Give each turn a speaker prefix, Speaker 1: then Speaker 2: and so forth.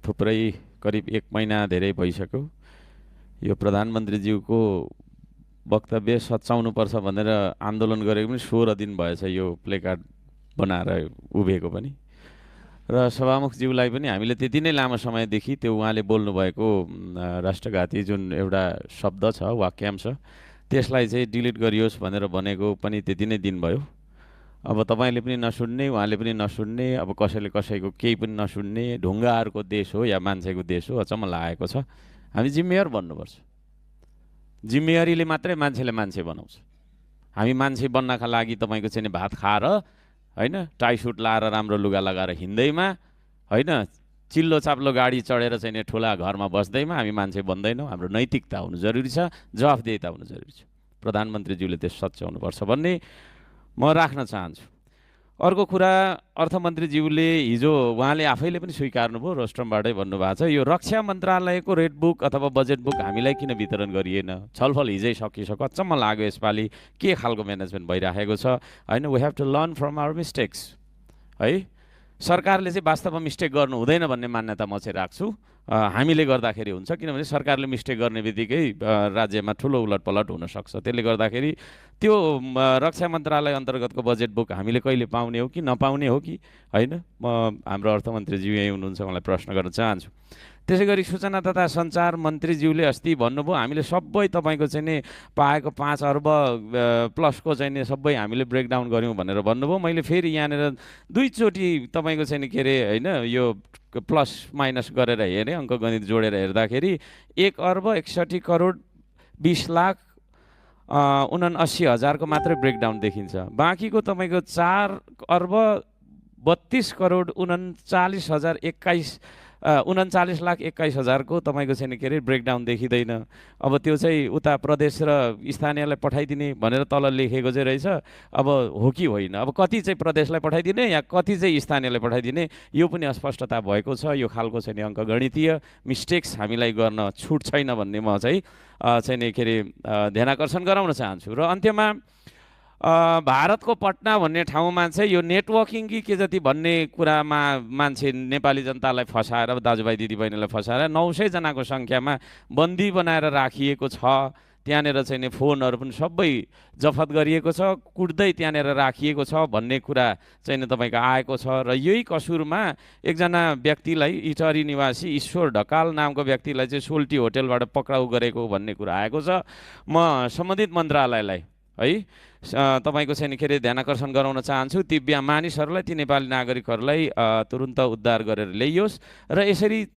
Speaker 1: थुप्रै करिब 1 महिना धेरै भइसक्यो। यो प्रधानमन्त्रीज्यूको वक्तव्य सच्याउनुपर्छ भनेर आन्दोलन गरेको पनि 16 दिन भएछ, यो प्लेकार्ड बनाएर उभिएको पनि। र सभामुखज्यूलाई पनि हामीले त्यति नै लामो समयदेखि त्यो उहाँले बोल्नुभएको राष्ट्रघाती जुन एउटा शब्द छ, वाक्यांश, त्यसलाई चाहिँ डिलिट गरियोस् भनेर भनेको पनि त्यति नै दिन भयो। अब तपाईँले पनि नसुन्ने, उहाँले पनि नसुन्ने, अब कसैले कसैको केही पनि नसुन्ने, ढुङ्गाहरूको देश हो या मान्छेको देश हो, अचम्म लागेको छ। हामी जिम्मेवार बन्नुपर्छ। जिम्मेवारीले मात्रै मान्छेले मान्छे बनाउँछ। हामी मान्छे बन्नका लागि तपाईँको चाहिँ भात खाएर होइन, टाई सुट लाएर राम्रो लुगा लगाएर हिँड्दैमा होइन, चिल्लो चाप्लो गाडी चढेर चाहिँ ठुला घरमा बस्दैमा हामी मान्छे बन्दैनौँ। हाम्रो नैतिकता हुनु जरुरी छ, जवाफदेहिता हुनु जरुरी छ। प्रधानमन्त्रीज्यूले त्यो सच्याउनुपर्छ भन्ने म राख्न चाहन्छु। अर्को कुरा, अर्थमन्त्रीज्यूले हिजो उहाँले आफैले पनि स्वीकार्नुभयो, रोस्ट्रमबाटै भन्नुभएको छ, यो रक्षा मन्त्रालयको रेड बुक अथवा बजेट बुक हामीलाई किन वितरण गरिएन? छलफल हिजै सकिसक्यो। अचम्म लाग्यो यसपालि के खालको म्यानेजमेन्ट भइराखेको छ होइन। We have to learn from our mistakes है। सरकारले चाहिँ वास्तवमा मिस्टेक गर्नु हुँदैन भन्ने मान्यता म चाहिँ राख्छु। हामीले गर्दाखेरि हुन्छ, किनभने सरकारले मिस्टेक गर्ने बित्तिकै राज्यमा ठुलो उलटपलट हुनसक्छ। त्यसले गर्दाखेरि त्यो रक्षा मन्त्रालय अन्तर्गतको बजेट बुक हामीले कहिले पाउने हो कि नपाउने हो कि होइन, म हाम्रो अर्थमन्त्रीज्यू यहीँ हुनुहुन्छ, उहाँलाई प्रश्न गर्न चाहन्छु। त्यसै गरी सूचना तथा सञ्चार मन्त्रीज्यूले अस्ति भन्नुभयो हामीले सबै तपाईँको चाहिँ नि पाएको 5 अर्ब प्लसको चाहिँ नि सबै हामीले ब्रेकडाउन गऱ्यौँ भनेर भन्नुभयो। मैले फेरि यहाँनिर दुईचोटि तपाईँको चाहिँ नि के अरे होइन, यो प्लस माइनस गरेर हेरेँ, अङ्कगणित जोडेर हेर्दाखेरि 1 अर्ब 61 करोड 20 लाख 79,000 मात्रै ब्रेकडाउन देखिन्छ। बाँकीको तपाईँको 4 अर्ब 32 करोड 39 लाख 21,000 को तपाईँको चाहिँ के अरे ब्रेकडाउन देखिँदैन। अब त्यो चाहिँ उता प्रदेश र स्थानीयलाई पठाइदिने भनेर तल लेखेको चाहिँ रहेछ। अब हो कि होइन, अब कति चाहिँ प्रदेशलाई पठाइदिने या कति चाहिँ स्थानीयलाई पठाइदिने, यो पनि अस्पष्टता भएको छ। यो खालको चाहिँ अङ्कगणितीय मिस्टेक्स हामीलाई गर्न छुट छैन भन्ने म चाहिँ के अरे ध्यानाकर्षण गराउन चाहन्छु। र अन्त्यमा भारतको पटना भन्ने ठाउँमा चाहिँ यो नेटवर्किङ कि के जति भन्ने कुरामा मान्छे नेपाली जनतालाई फसाएर, दाजुभाइ दिदीबहिनीलाई फसाएर 900 जनाको सङ्ख्यामा बन्दी बनाएर राखिएको छ। त्यहाँनिर चाहिँ नि फोनहरू पनि सबै जफत गरिएको छ, कुट्दै त्यहाँनिर राखिएको छ भन्ने कुरा चाहिँ नि तपाईँको आएको छ। र यही कसुरमा एकजना व्यक्तिलाई, इटहरी निवासी ईश्वर ढकाल नामको व्यक्तिलाई चाहिँ सोल्टी होटेलबाट पक्राउ गरेको भन्ने कुरा आएको छ। म सम्बन्धित मन्त्रालयलाई है तपाईँको चाहिँ के अरे ध्यानाकर्षण गराउन चाहन्छु, ती मानिसहरूलाई, ती नेपाली नागरिकहरूलाई तुरुन्त उद्धार गरेर ल्याइयोस्। र यसरी